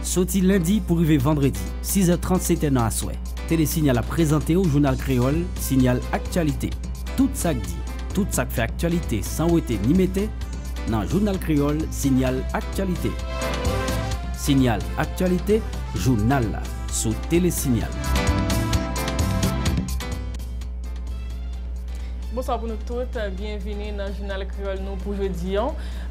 Sorti lundi pour arriver vendredi, 6h30 c'était dans à souhait. Télésignal a présenté au journal créole, signal actualité. Tout ça dit, tout ça fait actualité sans ouéter ni mettre, dans journal créole, signal actualité. Signal actualité, journal là, sous Télésignal. Bonsoir pour nous toutes, bienvenue dans le journal créole nous pour jeudi.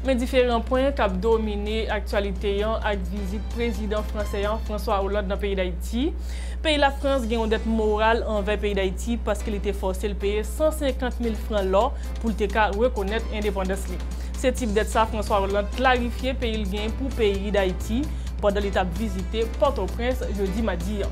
Mais différents points qui ont dominé l'actualité avec visite président français François Hollande dans le pays d'Haïti. Le pays de la France a une dette morale envers le pays d'Haïti parce qu'il était forcé de payer 150 000 francs l'or pour le reconnaître l'indépendance. Ce type de dette, François Hollande clarifié le pays pour le pays d'Haïti pendant l'étape visité Port-au-Prince jeudi mardi.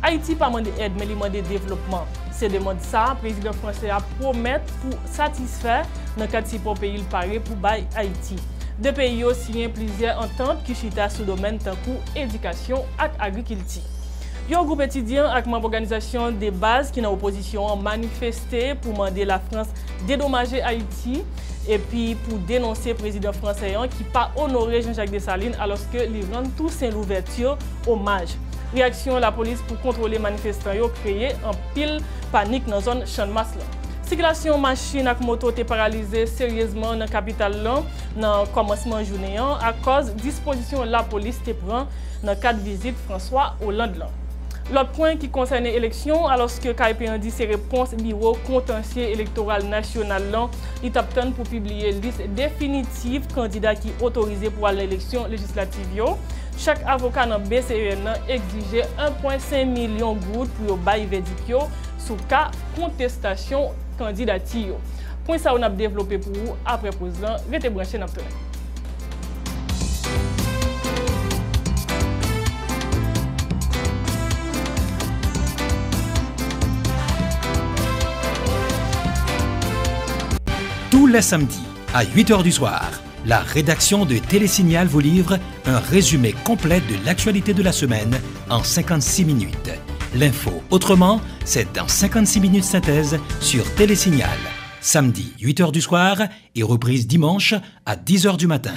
Haïti pas demandé aide mais il demande développement. C'est demande ça, le président français a promis pour satisfaire dans le cadre de ce pays paré pour bailler Haïti. Deux pays ont signé plusieurs ententes qui chita sous domaine tant que éducation et agriculture. Un groupe étudiant avec une organisation de base qui est en opposition ont manifesté pour demander la France dédommager Haïti et puis pour dénoncer le président français qui n'a pas honoré Jean-Jacques Dessalines alors qu'il rend tout saint l'ouverture hommage. Réaction de la police pour contrôler les manifestants a créé un pile panique dans la zone Champ-de-Mars. Circulation machine et moto est paralysée sérieusement dans la capitale dans le commencement de la journée à cause de disposition de la police qui prend dans le cadre de visite François Hollande. L'autre point qui concerne l'élection, alors que KPN dit ses réponses bureau contentieux électoral national, il t'attend pour publier liste définitive candidat qui est autorisé pour l'élection législative. Chaque avocat dans BCEN exigeait 1,5 million de gouttes pour bailler verdict sous cas contestation candidature. Point ça on a développé pour vous après pause là, restez branchés dans le Tous les samedis à 8h du soir, la rédaction de Télésignal vous livre un résumé complet de l'actualité de la semaine en 56 minutes. L'info autrement, c'est dans 56 minutes synthèse sur Télésignal. Samedi 8h du soir et reprise dimanche à 10h du matin.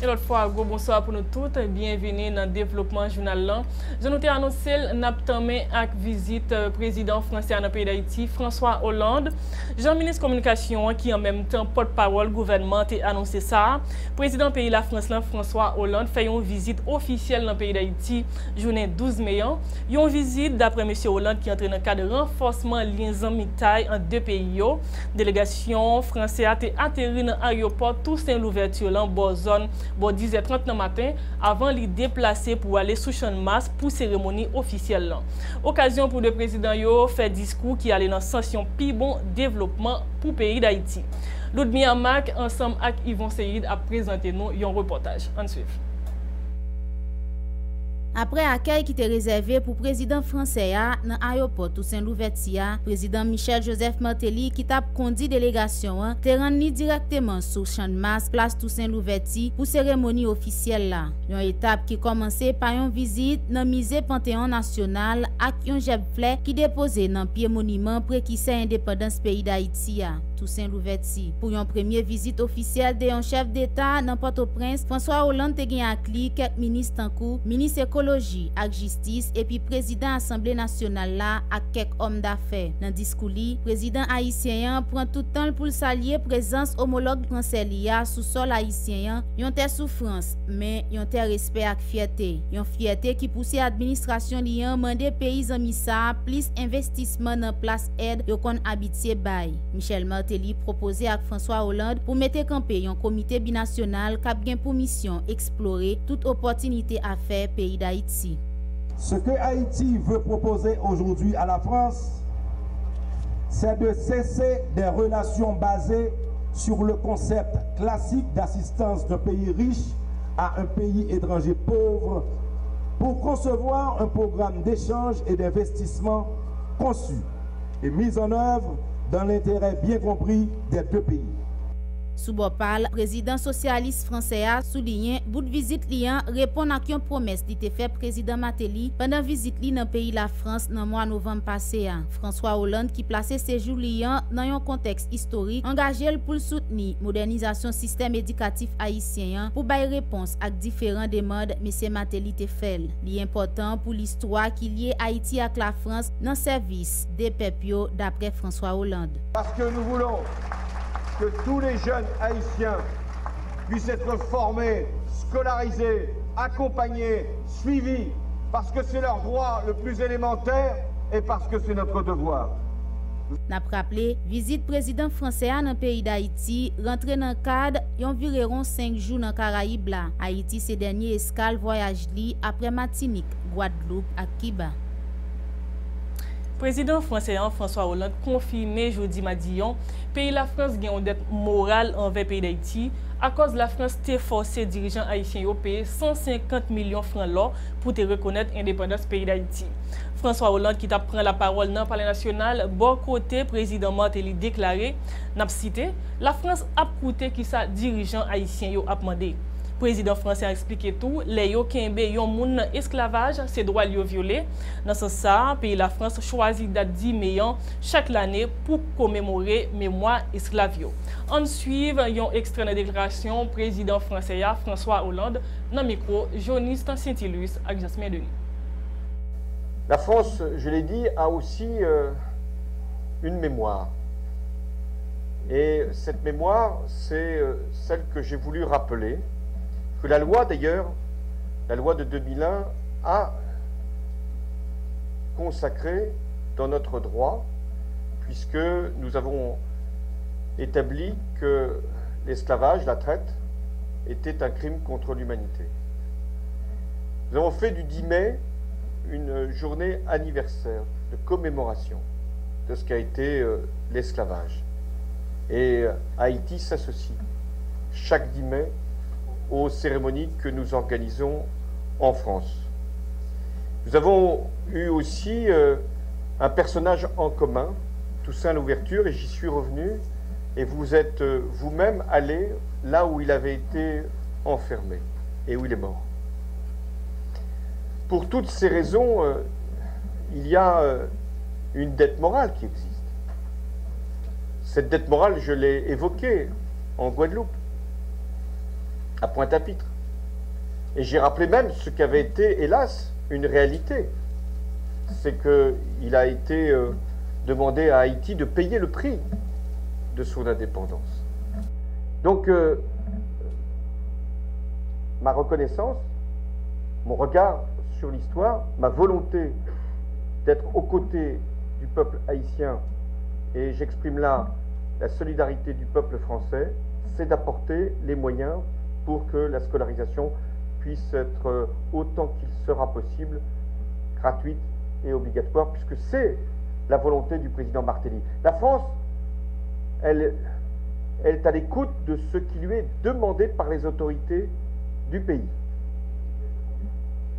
Et l'autre fois, bonsoir pour nous toutes, bienvenue dans le développement journal. Je nous ai annoncé avec visite président français dans le pays d'Haïti, François Hollande. Jean-ministre Communication, qui en même temps porte-parole gouvernement, a annoncé ça. Président pays de la France, François Hollande, fait une visite officielle dans le pays d'Haïti, journée 12 mai. Une visite d'après M. Hollande qui entre dans le cadre de renforcement de liaison mitaille entre deux pays. Délégation française a atterri dans l'aéroport Toussaint Louverture en bonne zone. 10h30 le matin avant de déplacer pour aller sous Champ-de-Mars pour cérémonie officielle. Occasion pour le président yo faire discours qui allait dans sanction plus bon développement pour le pays d'Haïti. Ludmilla Mac ensemble avec Yvon Seyid a présenté nous un reportage. En suivre. Après accueil qui était réservé pour le président français dans l'aéroport Toussaint Louverture, président Michel Joseph Martelly qui t'a conduit délégation te rendu directement sur Champ-de-Mars, place Toussaint Louverture pour cérémonie officielle là. Une étape qui commençait par une visite dans musée Panthéon National avec un jeb fleur qui déposé dans pied monument préquissé indépendance pays d'Haïti Toussaint Louverture. Pour une première visite officielle de un chef d'État dans Port-au-Prince, François Hollande te gagné avec quelques ministres en cours, ministre écologie et justice et puis président Assemblée nationale là avec quelques hommes d'affaires. Dans discours li, président haïtien prend tout le temps pour saluer présence homologue français lia sous sol haïtien, yon te souffrance mais yon te respect et fierté. Yon fierté qui pousse administration liant demander pays amis ça plus investissement dans place aide yo kon habitié bay. Michel Martelly proposé avec François Hollande pour mettre campé un comité binational qui a bien pour mission explorer toute opportunité à faire pays d'Haïti. Ce que Haïti veut proposer aujourd'hui à la France, c'est de cesser des relations basées sur le concept classique d'assistance d'un pays riche à un pays étranger pauvre pour concevoir un programme d'échange et d'investissement conçu et mis en œuvre dans l'intérêt bien compris des deux pays. Sous Bopal, président socialiste français a souligné bout de visite liant répond à une promesse qui était fait président Martelly pendant visite li dans pays la France dans mois novembre passé. François Hollande qui placé séjour liant dans un contexte historique engagé pour soutenir modernisation système éducatif haïtien pour bailler réponse à différents demandes M. Martelly te fait. Li important pour l'histoire qui lie Haïti avec la France dans service des peuples d'après François Hollande. Parce que nous voulons que tous les jeunes haïtiens puissent être formés, scolarisés, accompagnés, suivis, parce que c'est leur droit le plus élémentaire et parce que c'est notre devoir. N'a rappelé, visite président français dans le pays d'Haïti, rentré dans le cadre environ 5 jours dans Caraïbes. Haïti, ces derniers escales voyage li après Martinique, Guadeloupe et Cuba. Président français François Hollande confirmé jeudi mardi pays la France gagne une dette morale envers pays d'Haïti à cause de la France t'est forcé dirigeants haïtiens au payer 150 millions francs l'or pour te reconnaître indépendance pays d'Haïti. François Hollande qui t'a pris la parole dans le Palais national, bon côté président Martelly déclaré, n'a cité, la France a coûté qui sa dirigeant haïtien yo a demandé. Président français a expliqué tout, les yo kembe yon moun esclavage, ses droits yo violés. Dans ce sens, pays la France choisit date 10 mai chaque année pour commémorer mémoire esclavio. On suit yon extrait de déclaration président français François Hollande dans le micro journaliste Saint-Ilus avec Jasmin Denis. La France, je l'ai dit, a aussi une mémoire. Et cette mémoire, c'est celle que j'ai voulu rappeler. Que la loi d'ailleurs, la loi de 2001 a consacré dans notre droit, puisque nous avons établi que l'esclavage, la traite, était un crime contre l'humanité. Nous avons fait du 10 mai une journée anniversaire de commémoration de ce qu'a été l'esclavage. Et Haïti s'associe chaque 10 mai aux cérémonies que nous organisons en France. Nous avons eu aussi un personnage en commun, Toussaint Louverture, et j'y suis revenu, et vous êtes vous-même allé là où il avait été enfermé et où il est mort. Pour toutes ces raisons, il y a une dette morale qui existe. Cette dette morale, je l'ai évoquée en Guadeloupe, à Pointe-à-Pitre. Et j'ai rappelé même ce qui avait été, hélas, une réalité. C'est qu'il a été demandé à Haïti de payer le prix de son indépendance. Donc, ma reconnaissance, mon regard sur l'histoire, ma volonté d'être aux côtés du peuple haïtien, et j'exprime là la solidarité du peuple français, c'est d'apporter les moyens pour que la scolarisation puisse être autant qu'il sera possible gratuite et obligatoire, puisque c'est la volonté du président Martelly. La France, elle est à l'écoute de ce qui lui est demandé par les autorités du pays.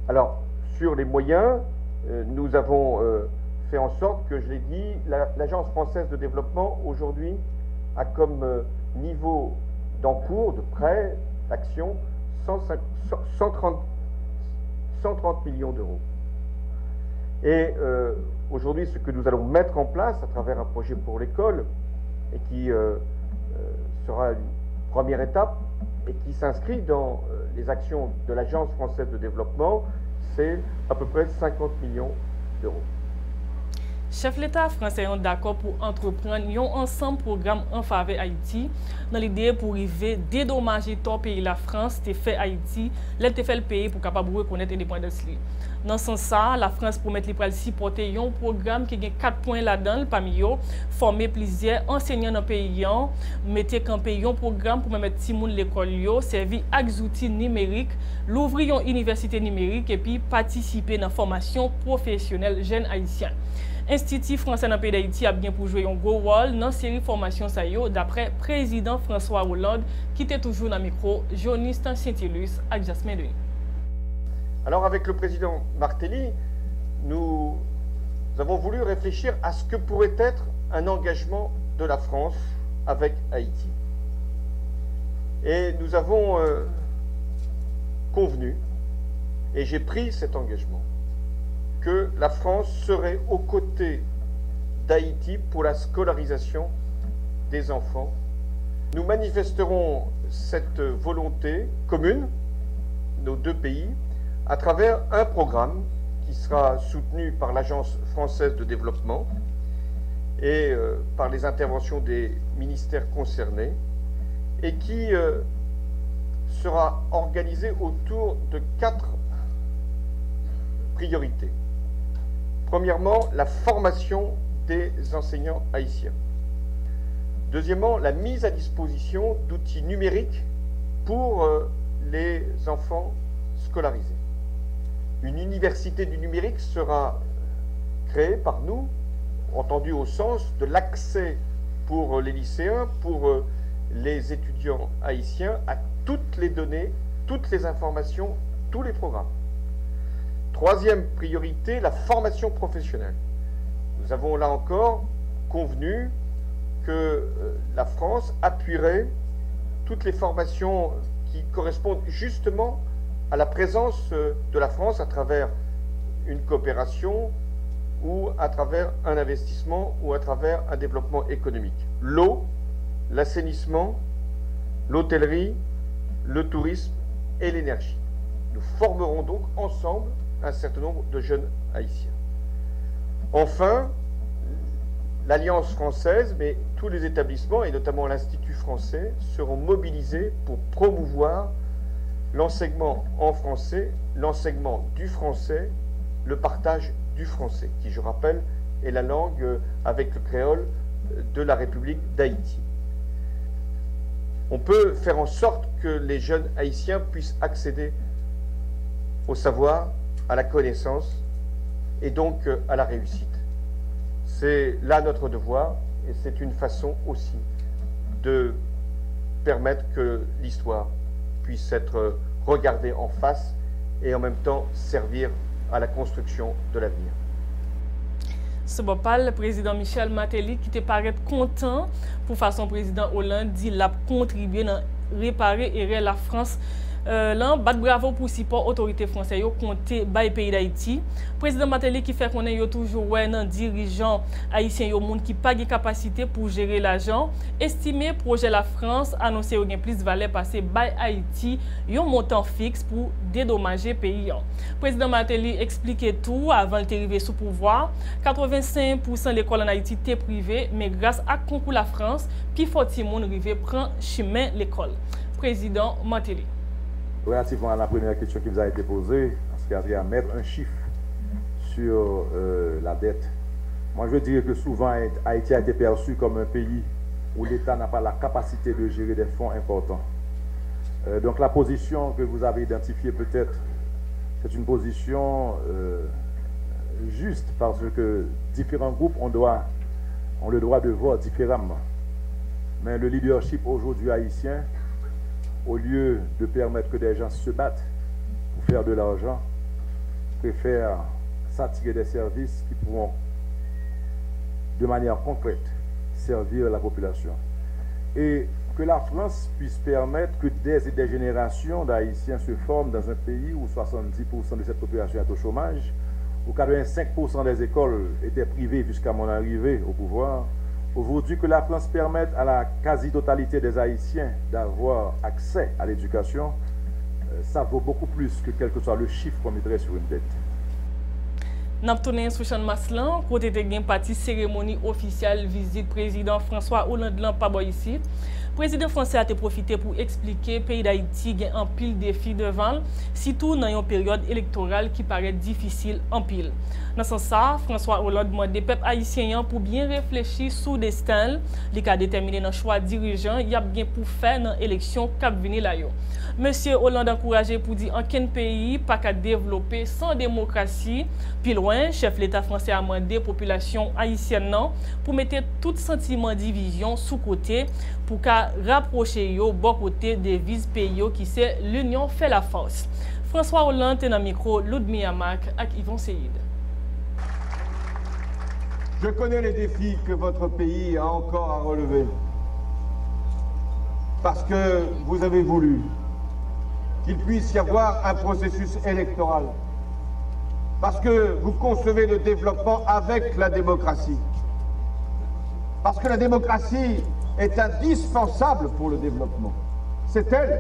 Alors, sur les moyens, nous avons fait en sorte que, je l'ai dit, l'Agence française de développement, aujourd'hui, a comme niveau d'encours, de prêts, d'actions, 130 millions d'euros. Et aujourd'hui, ce que nous allons mettre en place à travers un projet pour l'école, et qui sera une première étape, et qui s'inscrit dans les actions de l'Agence française de développement, c'est à peu près 50 millions d'euros. Chef l'État français est d'accord pour entreprendre un ensemble programme en faveur Haïti dans l'idée pour arriver dédommager tout pays la France te fait Haïti, elle te fait le pays pour capable reconnaître l'indépendance. Dans ce sens, la France promet de supporter un programme qui a 4 points là-dedans, parmi eux, former plusieurs enseignants dans le pays, mettre en pays un programme pour mettre tout le monde l'école, servir avec outils numériques, l'ouvrir une université numérique et puis participer dans la formation professionnelle jeunes haïtiens. Institut français dans le pays d'Haïti a bien pour jouer un gros rôle dans la série formation d'après président François Hollande qui était toujours dans le micro, journaliste Saint-Ilus avec Jasmin Denis. Alors avec le président Martelly, nous avons voulu réfléchir à ce que pourrait être un engagement de la France avec Haïti. Et nous avons convenu, et j'ai pris cet engagement, que la France serait aux côtés d'Haïti pour la scolarisation des enfants. Nous manifesterons cette volonté commune, nos deux pays, à travers un programme qui sera soutenu par l'Agence française de développement et par les interventions des ministères concernés, et qui sera organisé autour de 4 priorités. Premièrement, la formation des enseignants haïtiens. Deuxièmement, la mise à disposition d'outils numériques pour les enfants scolarisés. Une université du numérique sera créée par nous, entendu au sens de l'accès pour les lycéens, pour les étudiants haïtiens, à toutes les données, toutes les informations, tous les programmes. Troisième priorité, la formation professionnelle. Nous avons là encore convenu que la France appuierait toutes les formations qui correspondent justement à la présence de la France à travers une coopération ou à travers un investissement ou à travers un développement économique. L'eau, l'assainissement, l'hôtellerie, le tourisme et l'énergie. Nous formerons donc ensemble un certain nombre de jeunes haïtiens. Enfin, l'Alliance française, mais tous les établissements, et notamment l'Institut français, seront mobilisés pour promouvoir l'enseignement en français, l'enseignement du français, le partage du français, qui, je rappelle, est la langue avec le créole de la République d'Haïti. On peut faire en sorte que les jeunes haïtiens puissent accéder au savoir, à la connaissance et donc à la réussite. C'est là notre devoir et c'est une façon aussi de permettre que l'histoire puisse être regardée en face et en même temps servir à la construction de l'avenir. Ce bopal, le président Michel Martelly qui te paraît content pour façon président Hollande dit l'a contribué à réparer et la France. Là, bat bravo pour support autorité française yo compté bay pays d'Haïti. Président Martelly qui fait qu'on est toujours ouais nan dirigeant haïtien yo monde qui pas de capacité pour gérer l'argent, estimé projet la France annoncé au gain plus valeur passer bay Haïti yon montant fixe pour dédommager pays. Président Martelly expliquait tout avant de arriver sous pouvoir. 85% l'école en Haïti était privée, mais grâce à concours la France, puis faut ti moun rive prend chemin l'école. Président Martelly. Relativement à la première question qui vous a été posée, parce qu'il y a à mettre un chiffre sur la dette. Moi, je dirais que souvent, Haïti a été perçu comme un pays où l'État n'a pas la capacité de gérer des fonds importants. Donc, la position que vous avez identifiée, peut-être, c'est une position juste, parce que différents groupes ont le droit de voir différemment. Mais le leadership aujourd'hui haïtien, au lieu de permettre que des gens se battent pour faire de l'argent, préfèrent s'attirer des services qui pourront, de manière concrète, servir la population. Et que la France puisse permettre que des et des générations d'Haïtiens se forment dans un pays où 70% de cette population est au chômage, où 85% des écoles étaient privées jusqu'à mon arrivée au pouvoir. Aujourd'hui, que la France permette à la quasi-totalité des Haïtiens d'avoir accès à l'éducation, ça vaut beaucoup plus que quel que soit le chiffre qu'on mettrait sur une dette. Nous avons tourné sur Champ Maslan, côté de une partie cérémonie officielle visite président François Hollande pas ici. Le président français a profité pour expliquer que le pays d'Haïti a un pile défi devant, surtout dans une période électorale qui paraît difficile en pile. Dans ce sens, François Hollande demande des peuples haïtiens pour bien réfléchir sur le destin, les cas déterminés dans le choix dirigeant, il y a bien pour faire dans l'élection cap venir là. Monsieur Hollande encouragé pour dire aucun pays pas qu'à développer sans démocratie. Puis loin, chef l'État français a demandé population haïtienne non pour mettre tout sentiment de division sous côté pour qu'à rapprocher yo bon côté des vices pays qui c'est l'union fait la force. François Hollande est dans le micro Ludmilla Mac avec Yvon Seyid. Je connais les défis que votre pays a encore à relever. parce que vous avez voulu qu'il puisse y avoir un processus électoral, parce que vous concevez le développement avec la démocratie, parce que la démocratie est indispensable pour le développement. C'est elle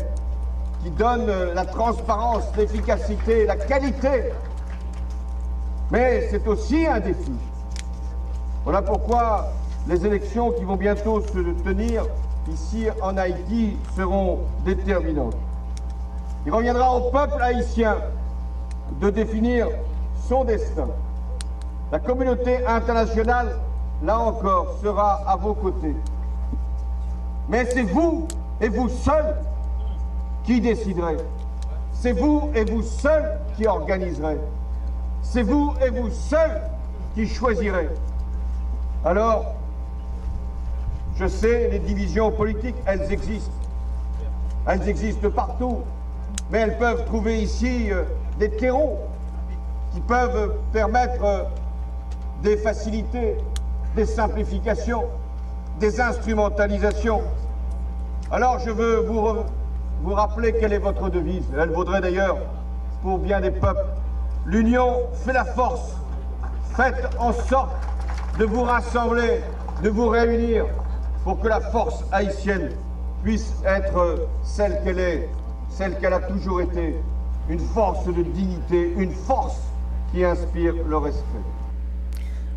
qui donne la transparence, l'efficacité, la qualité. Mais c'est aussi un défi. Voilà pourquoi les élections qui vont bientôt se tenir ici en Haïti seront déterminantes. Il reviendra au peuple haïtien de définir son destin. La communauté internationale, là encore, sera à vos côtés. Mais c'est vous et vous seul qui déciderez. C'est vous et vous seul qui organiserez. C'est vous et vous seul qui choisirez. Alors, je sais, les divisions politiques, elles existent. Elles existent partout. Mais elles peuvent trouver ici des terreaux qui peuvent permettre des facilités, des simplifications, des instrumentalisations. Alors je veux vous rappeler quelle est votre devise. Elle vaudrait d'ailleurs pour bien des peuples. L'union fait la force. Faites en sorte de vous rassembler, de vous réunir pour que la force haïtienne puisse être celle qu'elle est, celle qu'elle a toujours été, une force de dignité, une force qui inspire le respect.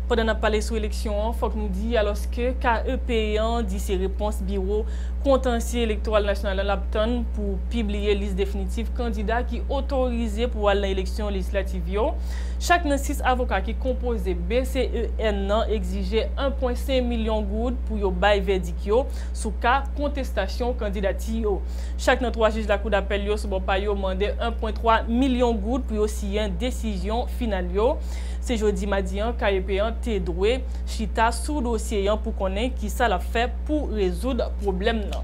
Pendant qu'on parle sur l'élection, il faut que nous disions alors que KEP dit ses réponses bureau contentieux électoral national l'Apton pour publier liste définitive candidat qui autorisé pour aller à l'élection législative. Chaque 6 avocats qui composent BCEN exigeait 1,5 million de gouttes pour yo bail verdict sous cas contestation candidature. Chaque 3 juges de la Cour d'appel yo bon pa yo demandé 1,3 million de gouttes pour aussi une décision finale. C'est jeudi mardi KEP te doué chita sous dossier pour connaître qui ça l'a fait pour résoudre problème là.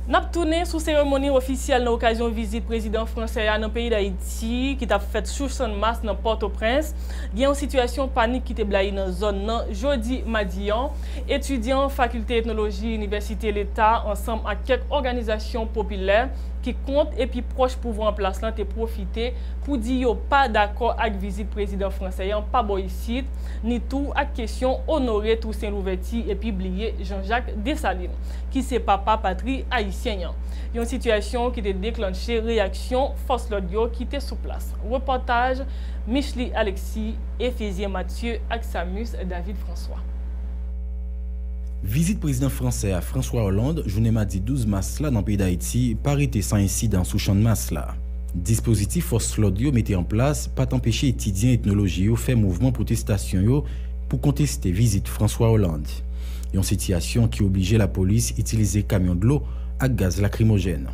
N'a tourné sous cérémonie officielle dans l'occasion visite président français dans le pays d'Haïti qui t'a fait sous son masse dans Port-au-Prince. Il y a une situation panique qui te blaye dans la zone jeudi mardi. Étudiants faculté ethnologie université l'État ensemble avec quelques organisations populaires qui comptent et puis proches pouvoir en place là te profiter pour dire pas d'accord avec visite président français pas boycite ni tout à question honorer Toussaint Louverture et puis oublier Jean-Jacques Dessalines qui c'est papa patrie haïtien. Il y a une situation qui a déclenché réaction force l'audio qui était sous place. Reportage Micheli Alexis, Ephésien Mathieu, Axamus David François. Visite président français à François Hollande, journée mardi 12 mars là dans le pays d'Haïti, parité sans incident sous champ de masse là. Dispositif force l'audio mettait en place, pas t'empêcher étudiants ethnologie ou faire mouvement protestation yo pour contester visite François Hollande. Une situation qui obligeait la police à utiliser camion de l'eau à gaz lacrymogène.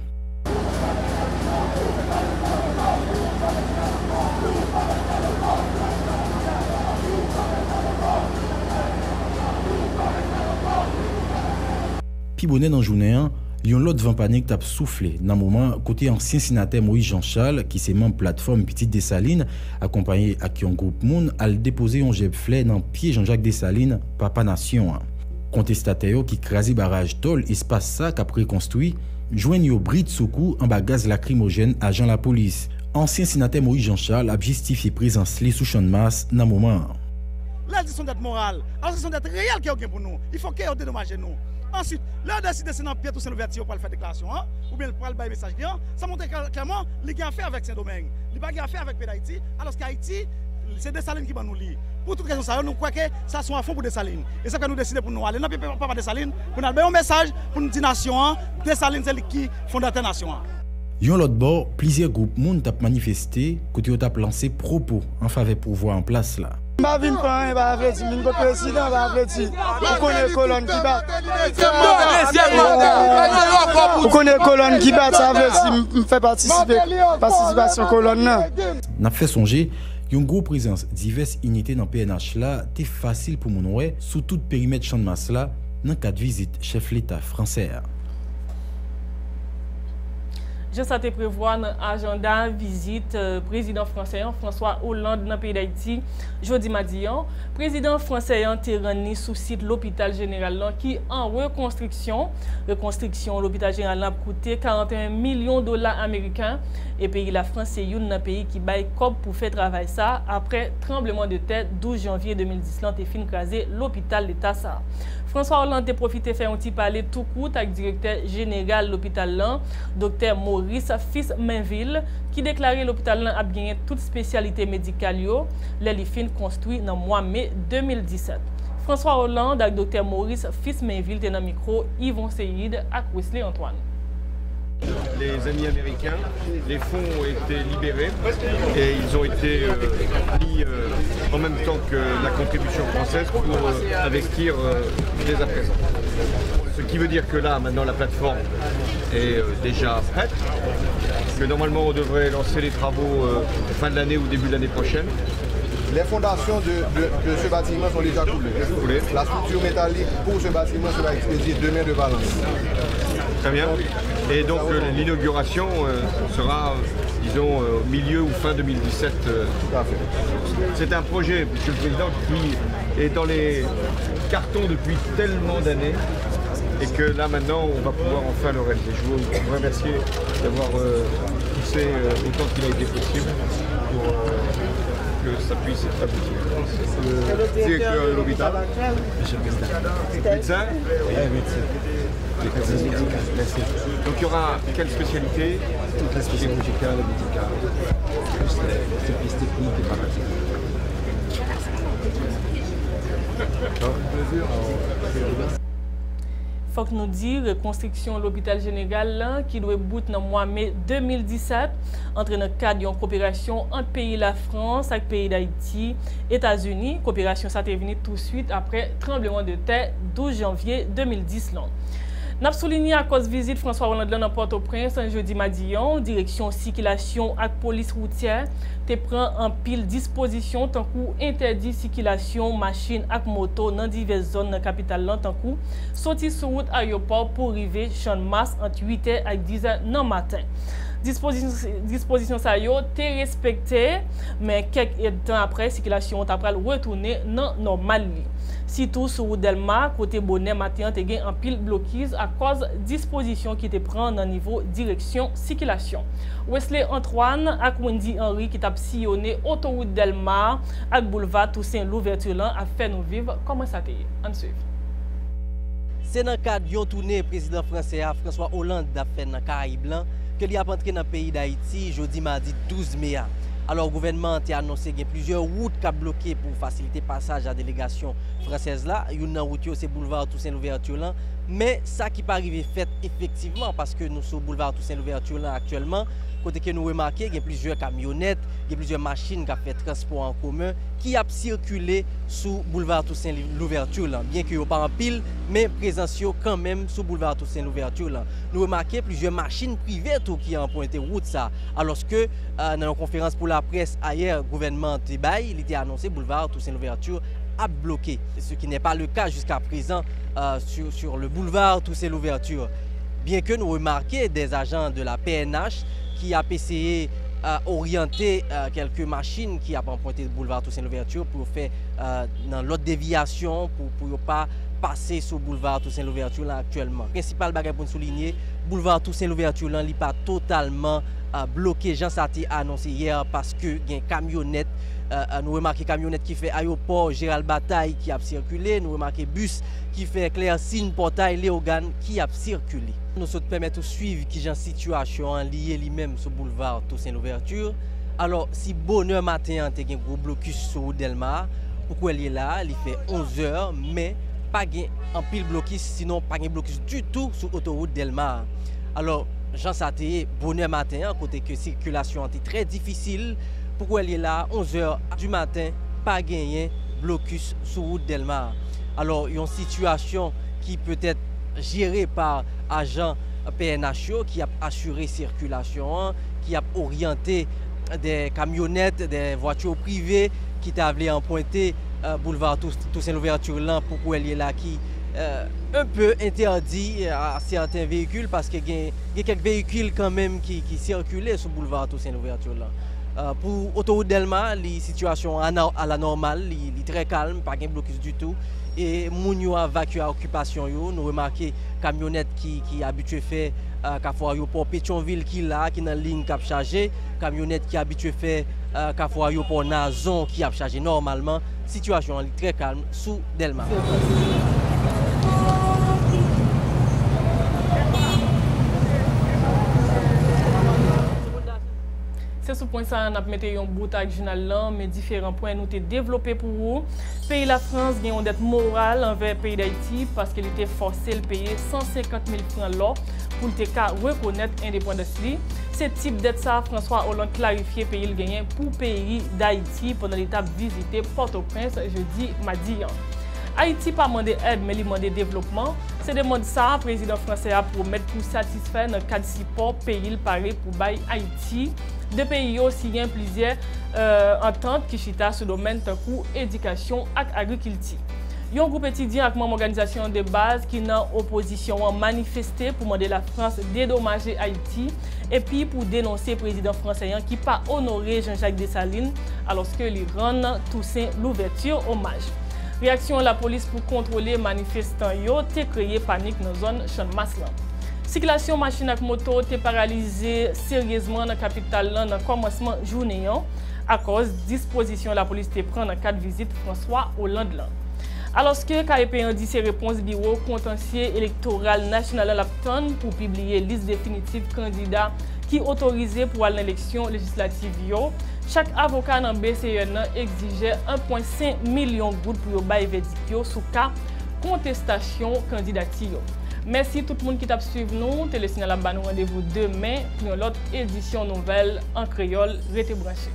Puis bonnet dans la journée, il y a un lot vent panique t'a soufflé dans le moment côté ancien sénateur Moïse Jean-Charles qui s'est membre plateforme Petite Dessalines accompagné avec un groupe monde a déposé un jet fleur dans pied Jean-Jacques Dessalines Papa Nation. Contestataire qui crasé barrage tol espace ça qu'a construit joignent au bris de secours en bas gaz lacrymogène agent la police. Ancien sénateur Moïse Jean-Charles a justifié présence li sous champ de masse dans le moment. Là c'est son dette morale, alors c'est son dette réelle qui est pour nous. Il faut qu'il dédommage nous. Ensuite, là, décide de dans Pierre Toussaint Louverture pour faire déclaration, ou bien pour le message, ça montre clairement qu'il a affaire avec Saint-Domingue. Il n'a pas affaire avec Haïti, alors qu'Haïti, c'est Dessalines qui va nous lire. Pour toute raison, ça, nous croyons que ça soit à fond pour Dessalines. Et ça que nous décidons pour nous aller dans le pays Papa Dessalines, pour nous avoir un message pour nous dire nation, Dessalines, c'est qui fondateur nation. Yon l'autre bord, plusieurs groupes monde t'a manifesté, côté t'a lancé propos en faveur pouvoir en place là. Ma vie pas va avertir, mon président va avertir. Vous connaissez colonne qui bat. Vous connaissez colonne qui bat, ça avertit, me fait participation colonne là. N'a fait songer une grosse présence diverses unités dans PNH là, c'est facile pour mon ouais sous tout périmètre champ de masse là dans cadre visite chef l'État français. Je ça te prévoit dans l'agenda visite président français François Hollande dans le pays d'Haïti. Jeudi mardi, président français a rendu sous site l'hôpital général qui en reconstruction. Reconstruction l'hôpital général a coûté 41 millions de dollars américains et pays la France c'est un pays qui baille COP pour faire travail ça après tremblement de terre 12 janvier 2010 là fin crasé l'hôpital l'État ça. François Hollande a profité faire un petit parler tout court avec directeur général de l'hôpital là, Dr Maurice Fils-Mainville, qui déclarait l'hôpital là a gagné toute spécialité médicale l'élifine construit dans le mois mai 2017. François Hollande avec Dr Maurice Fils-Mainville était dans le micro Yvon Seyid et Wesley Antoine. Les amis américains, les fonds ont été libérés et ils ont été mis en même temps que la contribution française pour investir dès à présent. Ce qui veut dire que là, maintenant, la plateforme est déjà prête, que normalement on devrait lancer les travaux fin de l'année ou début de l'année prochaine. Les fondations de ce bâtiment sont déjà coulées. La structure métallique pour ce bâtiment sera expédiée demain de Valence. Très bien. Et donc l'inauguration sera, disons, au milieu ou fin 2017. C'est un projet, Monsieur le Président, qui est dans les cartons depuis tellement d'années et que là maintenant on va pouvoir enfin le réaliser. Je vous remercie d'avoir poussé autant qu'il a été possible pour que ça puisse aboutir. Le directeur de l'hôpital. Monsieur le Président. Médecin. Donc il y aura quelle spécialité? Toutes les spécialités médicales, plus les pistes techniques et pratiques. Faut que nous disions reconstruction de l'hôpital général qui doit bout dans le mois de mai 2017 entre dans le cadre d'une coopération entre pays la France avec pays d'Haïti, États-Unis. Coopération ça est venue tout de suite après tremblement de terre 12 janvier 2010 là. N'a souligné à cause visite François Hollande dans Port-au-Prince un jeudi mardi, direction circulation avec police routière te prend en pile disposition tant coup interdit circulation machine avec moto dans diverses zones dans la capitale là tant coup sorti sur route aéroport pour arriver champ de masse entre 8h et 10h dans matin. Disposition ça yo te respecté mais quelques temps après circulation après retourner dans normal. Surtout sur route Delma côté Bonnet matin te gen en pile blocage à cause disposition qui te prend dans niveau direction circulation. Wesley Antoine ak Wendy Henry qui t'a sillonné autoroute Delma ak boulevard Toussaint l'ouverture là a fait nous vivre comment ça te on suit. C'est dans le cadre d'une tournée président français François Hollande a fait dans Caraïbes blanc que il a entré dans le pays d'Haïti jeudi mardi 12 mai. Alors le gouvernement a annoncé qu'il y a plusieurs routes qui sont bloquées pour faciliter le passage à la délégation française là. Une route c'est boulevard Toussaint l'ouverture là, mais ça qui pas arrivé fait effectivement parce que nous sur boulevard Toussaint l'ouverture là actuellement côté que nous remarquons qu'il y a plusieurs camionnettes, il y a plusieurs machines qui ont fait transport en commun qui a circulé sous boulevard Toussaint l'ouverture là, bien que pas en pile mais présence quand même sous boulevard Toussaint l'ouverture là. Nous remarquons plusieurs machines privées qui ont pointé route ça alors que dans une conférence pour la presse ailleurs le gouvernement il était annoncé boulevard Toussaint l'ouverture a bloqué, ce qui n'est pas le cas jusqu'à présent sur le boulevard Toussaint l'ouverture. Bien que nous remarquions des agents de la PNH qui a essayé orienter quelques machines qui ont emprunté le boulevard Toussaint l'ouverture pour faire dans l'autre déviation pour ne pas passer sur le boulevard Toussaint l'ouverture là actuellement. Principal bagage pour souligner, boulevard Toussaint l'ouverture là n'est pas totalement bloqué. Jean Saté a annoncé hier parce que il y a une camionnette. Nous remarquons camionnette qui fait aéroport Gérald Bataille qui a circulé. Nous remarquons bus qui fait Claire-Signe Portail Léogane qui a circulé. Nous souhaitons permettre de suivre qui est en situation liée lui-même sur le boulevard Toussaint l'ouverture. Alors si bonheur matin tu as un gros blocus sur Delma, pourquoi il est là, il fait 11h mais pas un pile blocus sinon pas de blocus du tout sur l'autoroute Delma. Alors Jean Saté bonheur matin côté que circulation est très difficile. Pourquoi il est là 11h du matin, pas gagné blocus sur route Delma. Alors, il y a une situation qui peut être gérée par agent PNHO qui a assuré circulation, qui a orienté des camionnettes, des voitures privées qui t'avaient emprunté boulevard Toussaint l'ouverture là pourquoi il est là qui un peu interdit à certains véhicules parce qu'il y a quelques véhicules quand même qui circulaient sur le boulevard Toussaint Louverture là. Pour l'autoroute Delma, la situation à la normale, est très calme, pas de blocus du tout. Et moun yo évacué à occupation yo, nous remarqué camionnette qui habitué fait Carrefour pour Pétionville qui là qui dans ligne cap chargé, camionnette qui habitué fait Carrefour pour Nazon qui a chargé normalement. Situation est très calme sous Delma. C'est ce point ça, on a mis un bout avec journal là, mais différents points nous ont développés pour vous. Pays la France a une dette morale envers le pays d'Haïti parce qu'il était forcé de payer 150 000 francs l'or pour le reconnaître l'indépendance. Ce type de dette, ça, François Hollande clarifié pays le gagné pour le pays d'Haïti pendant l'étape visiter Port-au-Prince jeudi mardi. Haïti pas demandé aide, mais il demandé développement. C'est demande ça, le président français a promis pour satisfaire dans le cadre de support pays paré pour bailler Haïti. Deux pays aussi ont plusieurs ententes qui chita sur le domaine de éducation et agriculture. Il y a un groupe étudiant avec une organisation de base qui est en opposition a manifesté pour demander la France dédommager Haïti et puis pour dénoncer le président français qui n'a pas honoré Jean-Jacques Dessalines alors qu'il rend Toussaint Louverture hommage. Réaction de la police pour contrôler les manifestants a créé panique dans la zone Champ-Maslan. Circulation machine avec moto est paralysée sérieusement dans la capitale dans le commencement de la journée à cause de disposition de la police de prendre en cas de visite François Hollande. Alors que KEP dit ses réponses bureau contentieux électoral national à l'Apton pour publier liste définitive candidats qui autorisés pour aller à l'élection législative. Chaque avocat dans BCN exigeait 1,5 million de gouttes pour bailler verdict sous cas contestation candidature. Merci tout le monde qui t'a suivi nous. Télésignal a rendez-vous demain pour une autre édition nouvelle en créole. Restez branchés.